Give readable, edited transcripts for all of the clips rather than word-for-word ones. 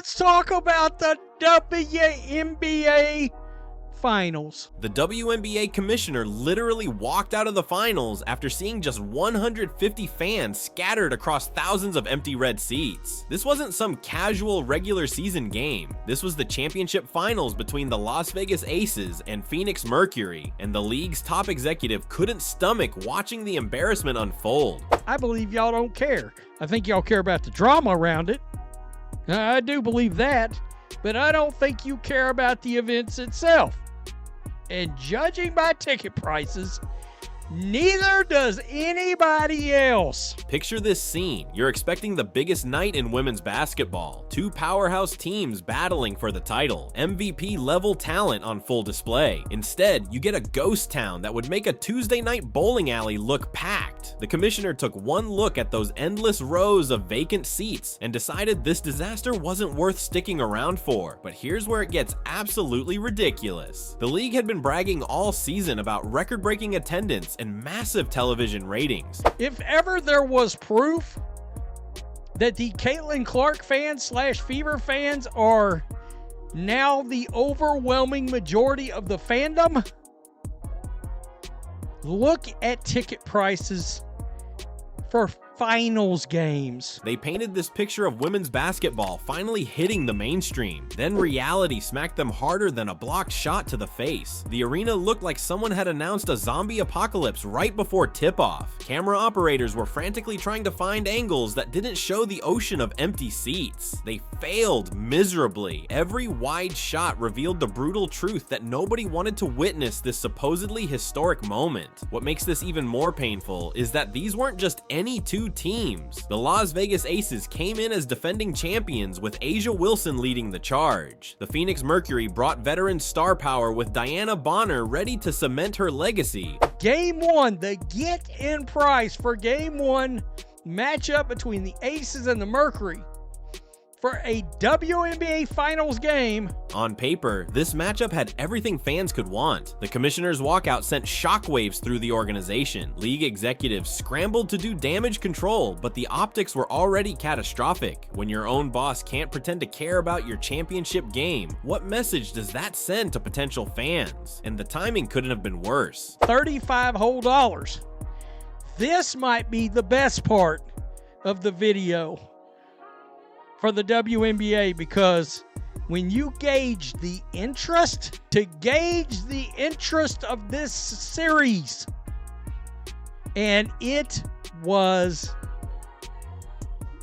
let's talk about the WNBA Finals. The WNBA Commissioner literally walked out of the finals after seeing just 150 fans scattered across thousands of empty red seats. This wasn't some casual regular season game. This was the championship finals between the Las Vegas Aces and Phoenix Mercury, and the league's top executive couldn't stomach watching the embarrassment unfold. I believe y'all don't care. I think y'all care about the drama around it. I do believe that, but I don't think you care about the events itself. And judging by ticket prices, neither does anybody else. Picture this scene. You're expecting the biggest night in women's basketball. Two powerhouse teams battling for the title. MVP level talent on full display. Instead, you get a ghost town that would make a Tuesday night bowling alley look packed. The commissioner took one look at those endless rows of vacant seats and decided this disaster wasn't worth sticking around for. But here's where it gets absolutely ridiculous. The league had been bragging all season about record-breaking attendance and massive television ratings. If ever there was proof that the Caitlin Clark fans / Fever fans are now the overwhelming majority of the fandom, look at ticket prices for finals games. They painted this picture of women's basketball finally hitting the mainstream. Then reality smacked them harder than a blocked shot to the face. The arena looked like someone had announced a zombie apocalypse right before tip-off. Camera operators were frantically trying to find angles that didn't show the ocean of empty seats. They failed miserably. Every wide shot revealed the brutal truth that nobody wanted to witness this supposedly historic moment. What makes this even more painful is that these weren't just any two teams. The Las Vegas Aces came in as defending champions with A'ja Wilson leading the charge. The Phoenix Mercury brought veteran star power with Diana Bonner ready to cement her legacy. Game 1, the get-in price for Game 1 matchup between the Aces and the Mercury for a WNBA Finals game. On paper, this matchup had everything fans could want. The commissioner's walkout sent shockwaves through the organization. League executives scrambled to do damage control, but the optics were already catastrophic. When your own boss can't pretend to care about your championship game, what message does that send to potential fans? And the timing couldn't have been worse. $35 whole dollars. This might be the best part of the video for the WNBA, because when you gauge the interest, of this series, and it was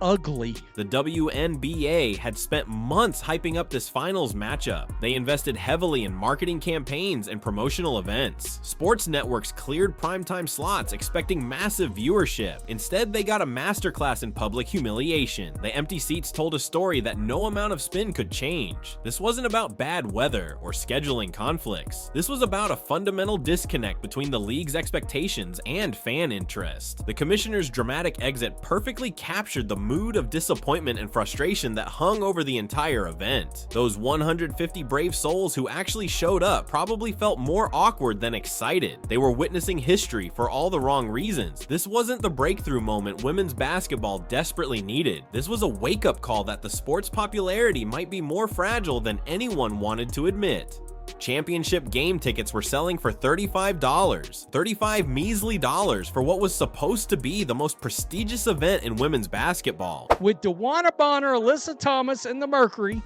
ugly. The WNBA had spent months hyping up this finals matchup. They invested heavily in marketing campaigns and promotional events. Sports networks cleared primetime slots expecting massive viewership. Instead, they got a masterclass in public humiliation. The empty seats told a story that no amount of spin could change. This wasn't about bad weather or scheduling conflicts. This was about a fundamental disconnect between the league's expectations and fan interest. The commissioner's dramatic exit perfectly captured the mood of disappointment and frustration that hung over the entire event. Those 150 brave souls who actually showed up probably felt more awkward than excited. They were witnessing history for all the wrong reasons. This wasn't the breakthrough moment women's basketball desperately needed. This was a wake-up call that the sport's popularity might be more fragile than anyone wanted to admit. Championship game tickets were selling for $35. 35 measly dollars for what was supposed to be the most prestigious event in women's basketball. With Diana Bonner, Alyssa Thomas, and the Mercury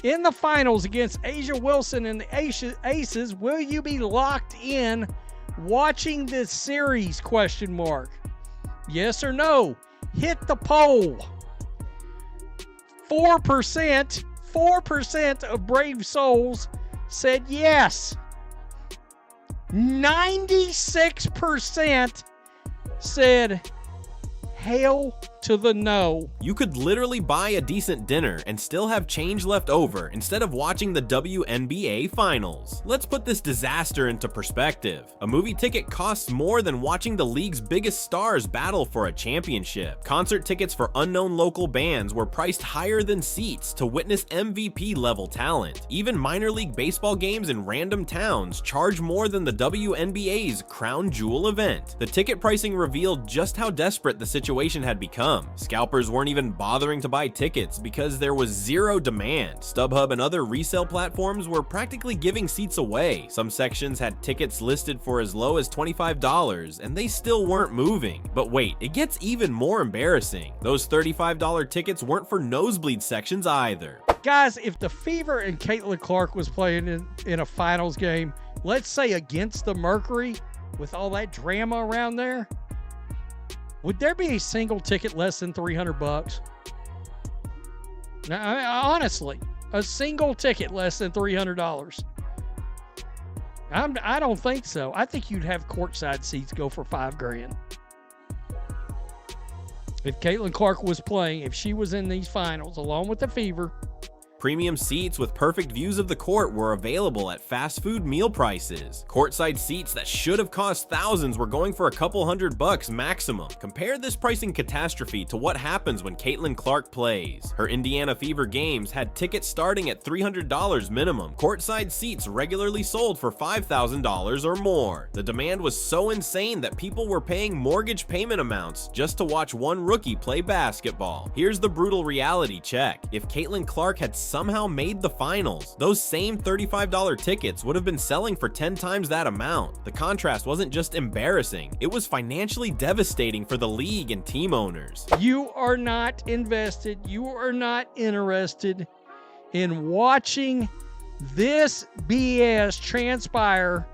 in the finals against A'ja Wilson and the Aces, will you be locked in watching this series? ? Yes or no? Hit the poll. 4% of brave souls said yes. 96% said hail to the no. You could literally buy a decent dinner and still have change left over instead of watching the WNBA Finals. Let's put this disaster into perspective. A movie ticket costs more than watching the league's biggest stars battle for a championship. Concert tickets for unknown local bands were priced higher than seats to witness MVP level talent. Even minor league baseball games in random towns charge more than the WNBA's crown jewel event. The ticket pricing revealed just how desperate the situation had become. come. Scalpers weren't even bothering to buy tickets because there was zero demand. StubHub and other resale platforms were practically giving seats away. Some sections had tickets listed for as low as $25, and they still weren't moving. But wait, it gets even more embarrassing. Those $35 tickets weren't for nosebleed sections either. Guys, if the Fever and Caitlin Clark was playing in a finals game, let's say against the Mercury, with all that drama around there, would there be a single ticket less than $300? Now, I mean, honestly, a single ticket less than $300. I don't think so. I think you'd have courtside seats go for $5,000. If Caitlin Clark was playing, if she was in these finals along with the Fever. Premium seats with perfect views of the court were available at fast food meal prices. Courtside seats that should have cost thousands were going for a couple $100 maximum. Compare this pricing catastrophe to what happens when Caitlin Clark plays. Her Indiana Fever games had tickets starting at $300 minimum. Courtside seats regularly sold for $5,000 or more. The demand was so insane that people were paying mortgage payment amounts just to watch one rookie play basketball. Here's the brutal reality check. If Caitlin Clark had somehow made the finals, those same $35 tickets would have been selling for 10 times that amount. The contrast wasn't just embarrassing, it was financially devastating for the league and team owners. You are not invested, you are not interested in watching this BS transpire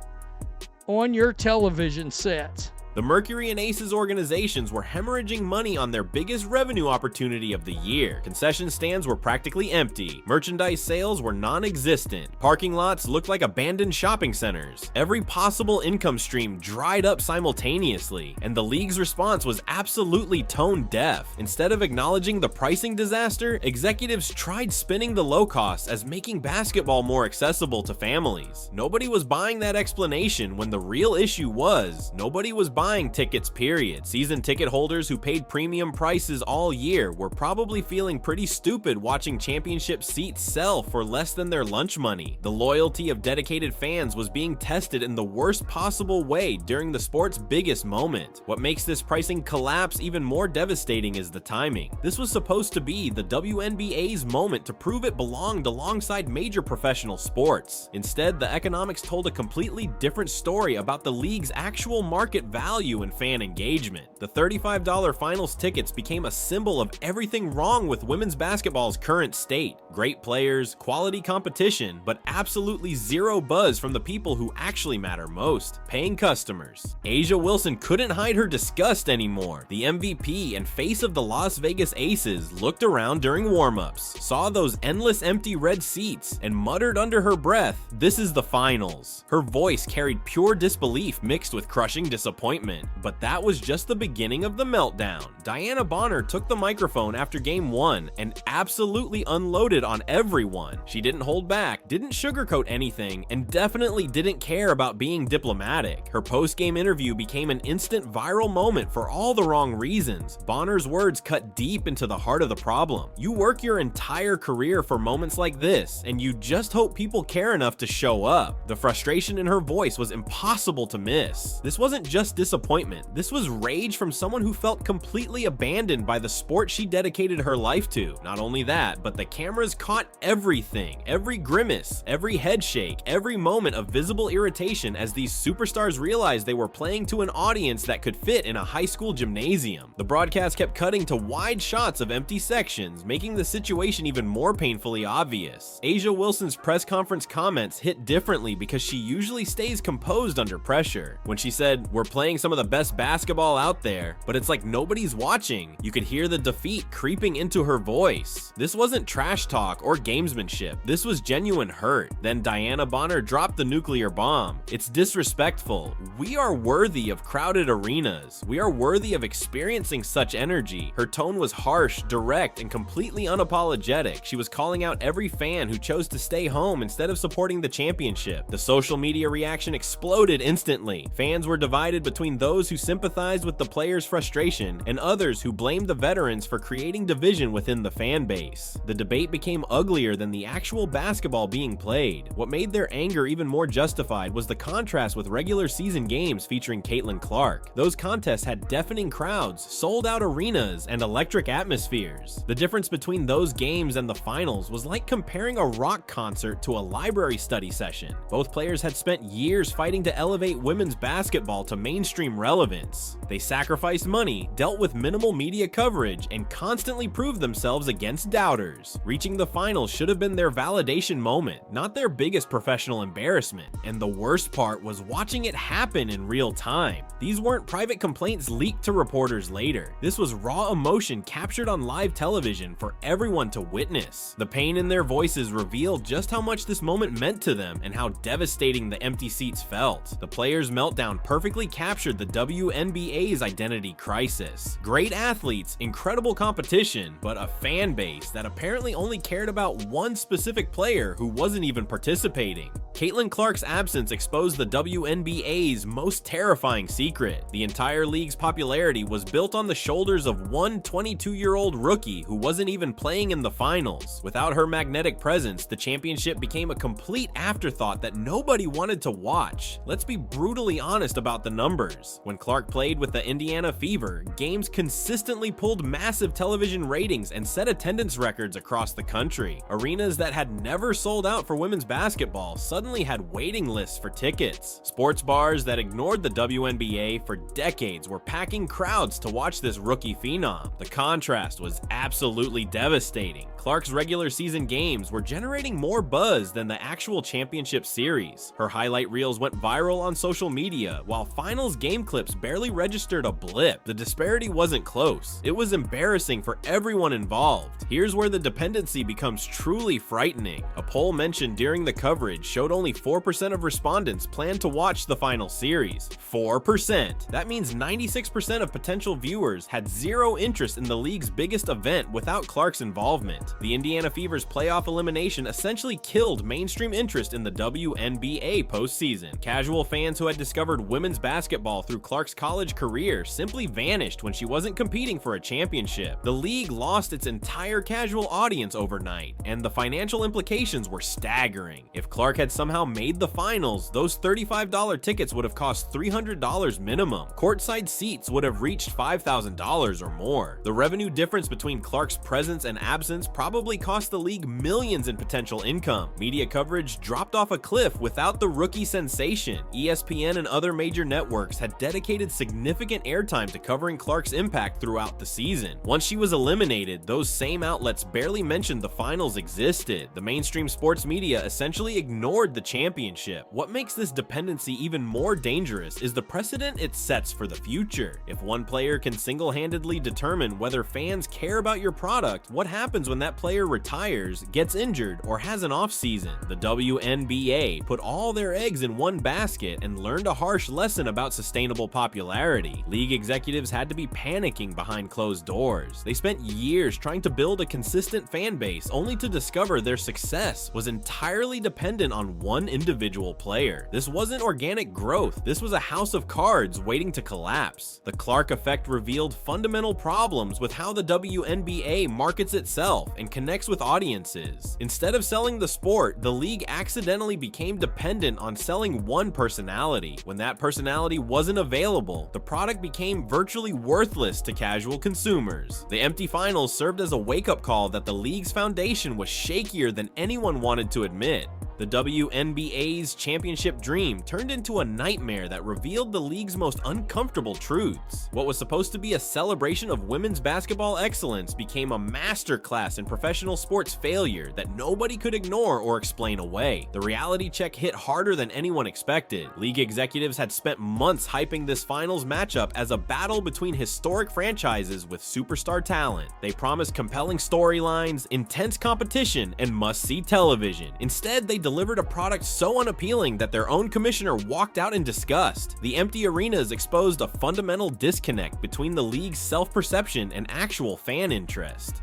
on your television sets. The Mercury and Aces organizations were hemorrhaging money on their biggest revenue opportunity of the year. Concession stands were practically empty. Merchandise sales were non-existent. Parking lots looked like abandoned shopping centers. Every possible income stream dried up simultaneously, and the league's response was absolutely tone deaf. Instead of acknowledging the pricing disaster, executives tried spinning the low costs as making basketball more accessible to families. Nobody was buying that explanation when the real issue was nobody was buying tickets, period. Season ticket holders who paid premium prices all year were probably feeling pretty stupid watching championship seats sell for less than their lunch money. The loyalty of dedicated fans was being tested in the worst possible way during the sport's biggest moment. What makes this pricing collapse even more devastating is the timing. This was supposed to be the WNBA's moment to prove it belonged alongside major professional sports. Instead, the economics told a completely different story about the league's actual market value and fan engagement. The $35 finals tickets became a symbol of everything wrong with women's basketball's current state. Great players, quality competition, but absolutely zero buzz from the people who actually matter most, paying customers. A'ja Wilson couldn't hide her disgust anymore. The MVP and face of the Las Vegas Aces looked around during warm-ups, saw those endless empty red seats, and muttered under her breath, "This is the finals." Her voice carried pure disbelief mixed with crushing disappointment. But that was just the beginning of the meltdown. Diana Bonner took the microphone after game 1 and absolutely unloaded on everyone. She didn't hold back, didn't sugarcoat anything, and definitely didn't care about being diplomatic. Her post-game interview became an instant viral moment for all the wrong reasons. Bonner's words cut deep into the heart of the problem. You work your entire career for moments like this, and you just hope people care enough to show up. The frustration in her voice was impossible to miss. This wasn't just disappointment. This was rage from someone who felt completely abandoned by the sport she dedicated her life to. Not only that, but the cameras caught everything, every grimace, every head shake, every moment of visible irritation as these superstars realized they were playing to an audience that could fit in a high school gymnasium. The broadcast kept cutting to wide shots of empty sections, making the situation even more painfully obvious. A'ja Wilson's press conference comments hit differently because she usually stays composed under pressure. When she said, "We're playing some of the best basketball out there, but it's like nobody's watching," you could hear the defeat creeping into her voice. This wasn't trash talk or gamesmanship. This was genuine hurt. Then Diana Bonner dropped the nuclear bomb. "It's disrespectful. We are worthy of crowded arenas. We are worthy of experiencing such energy." Her tone was harsh, direct, and completely unapologetic. She was calling out every fan who chose to stay home instead of supporting the championship. The social media reaction exploded instantly. Fans were divided between between those who sympathized with the players' frustration and others who blamed the veterans for creating division within the fan base. The debate became uglier than the actual basketball being played. What made their anger even more justified was the contrast with regular season games featuring Caitlin Clark. Those contests had deafening crowds, sold-out arenas, and electric atmospheres. The difference between those games and the finals was like comparing a rock concert to a library study session. Both players had spent years fighting to elevate women's basketball to mainstream relevance. They sacrificed money, dealt with minimal media coverage, and constantly proved themselves against doubters. Reaching the finals should have been their validation moment, not their biggest professional embarrassment. And the worst part was watching it happen in real time. These weren't private complaints leaked to reporters later. This was raw emotion captured on live television for everyone to witness. The pain in their voices revealed just how much this moment meant to them and how devastating the empty seats felt. The players' meltdown perfectly captured the WNBA's identity crisis. Great athletes, incredible competition, but a fan base that apparently only cared about one specific player who wasn't even participating. Caitlin Clark's absence exposed the WNBA's most terrifying secret. The entire league's popularity was built on the shoulders of one 22-year-old rookie who wasn't even playing in the finals. Without her magnetic presence, the championship became a complete afterthought that nobody wanted to watch. Let's be brutally honest about the numbers. When Clark played with the Indiana Fever, games consistently pulled massive television ratings and set attendance records across the country. Arenas that had never sold out for women's basketball suddenly had waiting lists for tickets. Sports bars that ignored the WNBA for decades were packing crowds to watch this rookie phenom. The contrast was absolutely devastating. Clark's regular season games were generating more buzz than the actual championship series. Her highlight reels went viral on social media, while finals game clips barely registered a blip. The disparity wasn't close. It was embarrassing for everyone involved. Here's where the dependency becomes truly frightening. A poll mentioned during the coverage showed only 4% of respondents planned to watch the final series. 4%. That means 96% of potential viewers had zero interest in the league's biggest event without Clark's involvement. The Indiana Fever's playoff elimination essentially killed mainstream interest in the WNBA postseason. Casual fans who had discovered women's basketball through Clark's college career simply vanished when she wasn't competing for a championship. The league lost its entire casual audience overnight, and the financial implications were staggering. If Clark had somehow made the finals, those $35 tickets would have cost $300 minimum. Courtside seats would have reached $5,000 or more. The revenue difference between Clark's presence and absence probably cost the league millions in potential income. Media coverage dropped off a cliff without the rookie sensation. ESPN and other major networks had dedicated significant airtime to covering Clark's impact throughout the season. Once she was eliminated, those same outlets barely mentioned the finals existed. The mainstream sports media essentially ignored the championship. What makes this dependency even more dangerous is the precedent it sets for the future. If one player can single-handedly determine whether fans care about your product, what happens when that player retires, gets injured, or has an off-season? The WNBA put all their eggs in one basket and learned a harsh lesson about sustainable popularity. League executives had to be panicking behind closed doors. They spent years trying to build a consistent fan base, only to discover their success was entirely dependent on one individual player. This wasn't organic growth, this was a house of cards waiting to collapse. The Clark effect revealed fundamental problems with how the WNBA markets itself and connects with audiences. Instead of selling the sport, the league accidentally became dependent on selling one personality. When that personality wasn't available, the product became virtually worthless to casual consumers. The empty finals served as a wake-up call that the league's foundation was shakier than anyone wanted to admit. The WNBA's championship dream turned into a nightmare that revealed the league's most uncomfortable truths. What was supposed to be a celebration of women's basketball excellence became a masterclass in professional sports failure that nobody could ignore or explain away. The reality check hit harder than anyone expected. League executives had spent months hyping this finals matchup as a battle between historic franchises with superstar talent. They promised compelling storylines, intense competition, and must-see television. Instead, they delivered a product so unappealing that their own commissioner walked out in disgust. The empty arenas exposed a fundamental disconnect between the league's self-perception and actual fan interest.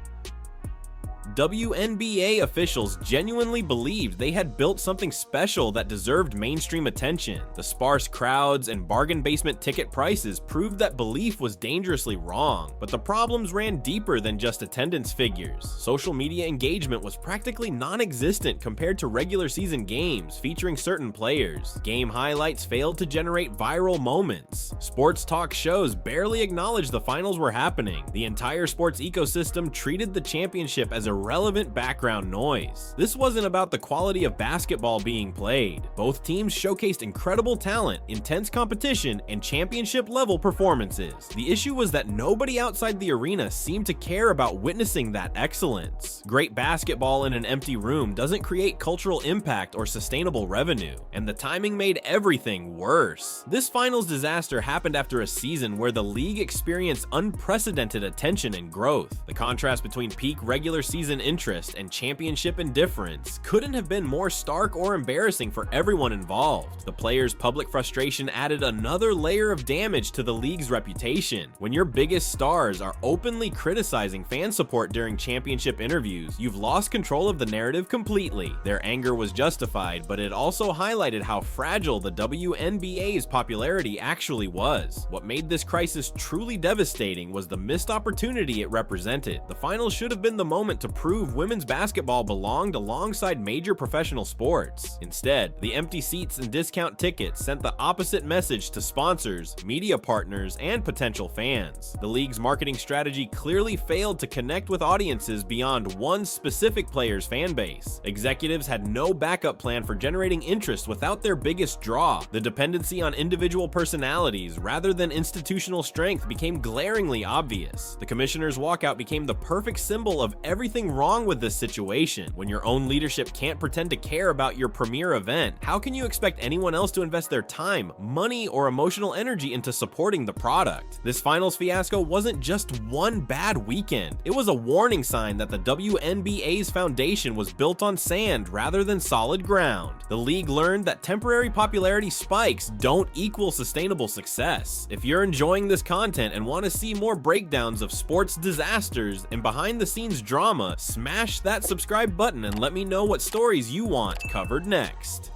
WNBA officials genuinely believed they had built something special that deserved mainstream attention. The sparse crowds and bargain basement ticket prices proved that belief was dangerously wrong, but the problems ran deeper than just attendance figures. Social media engagement was practically non-existent compared to regular season games featuring certain players. Game highlights failed to generate viral moments. Sports talk shows barely acknowledged the finals were happening. The entire sports ecosystem treated the championship as irrelevant background noise. This wasn't about the quality of basketball being played. Both teams showcased incredible talent, intense competition, and championship-level performances. The issue was that nobody outside the arena seemed to care about witnessing that excellence. Great basketball in an empty room doesn't create cultural impact or sustainable revenue, and the timing made everything worse. This finals disaster happened after a season where the league experienced unprecedented attention and growth. The contrast between peak regular season interest and championship indifference couldn't have been more stark or embarrassing for everyone involved. The players' public frustration added another layer of damage to the league's reputation. When your biggest stars are openly criticizing fan support during championship interviews, you've lost control of the narrative completely. Their anger was justified, but it also highlighted how fragile the WNBA's popularity actually was. What made this crisis truly devastating was the missed opportunity it represented. The finals should have been the moment to prove women's basketball belonged alongside major professional sports. Instead, the empty seats and discount tickets sent the opposite message to sponsors, media partners, and potential fans. The league's marketing strategy clearly failed to connect with audiences beyond one specific player's fan base. Executives had no backup plan for generating interest without their biggest draw. The dependency on individual personalities rather than institutional strength became glaringly obvious. The commissioner's walkout became the perfect symbol of everything wrong with this situation. When your own leadership can't pretend to care about your premier event, how can you expect anyone else to invest their time, money, or emotional energy into supporting the product? This finals fiasco wasn't just one bad weekend. It was a warning sign that the WNBA's foundation was built on sand rather than solid ground. The league learned that temporary popularity spikes don't equal sustainable success. If you're enjoying this content and want to see more breakdowns of sports disasters and behind-the-scenes drama, smash that subscribe button and let me know what stories you want covered next.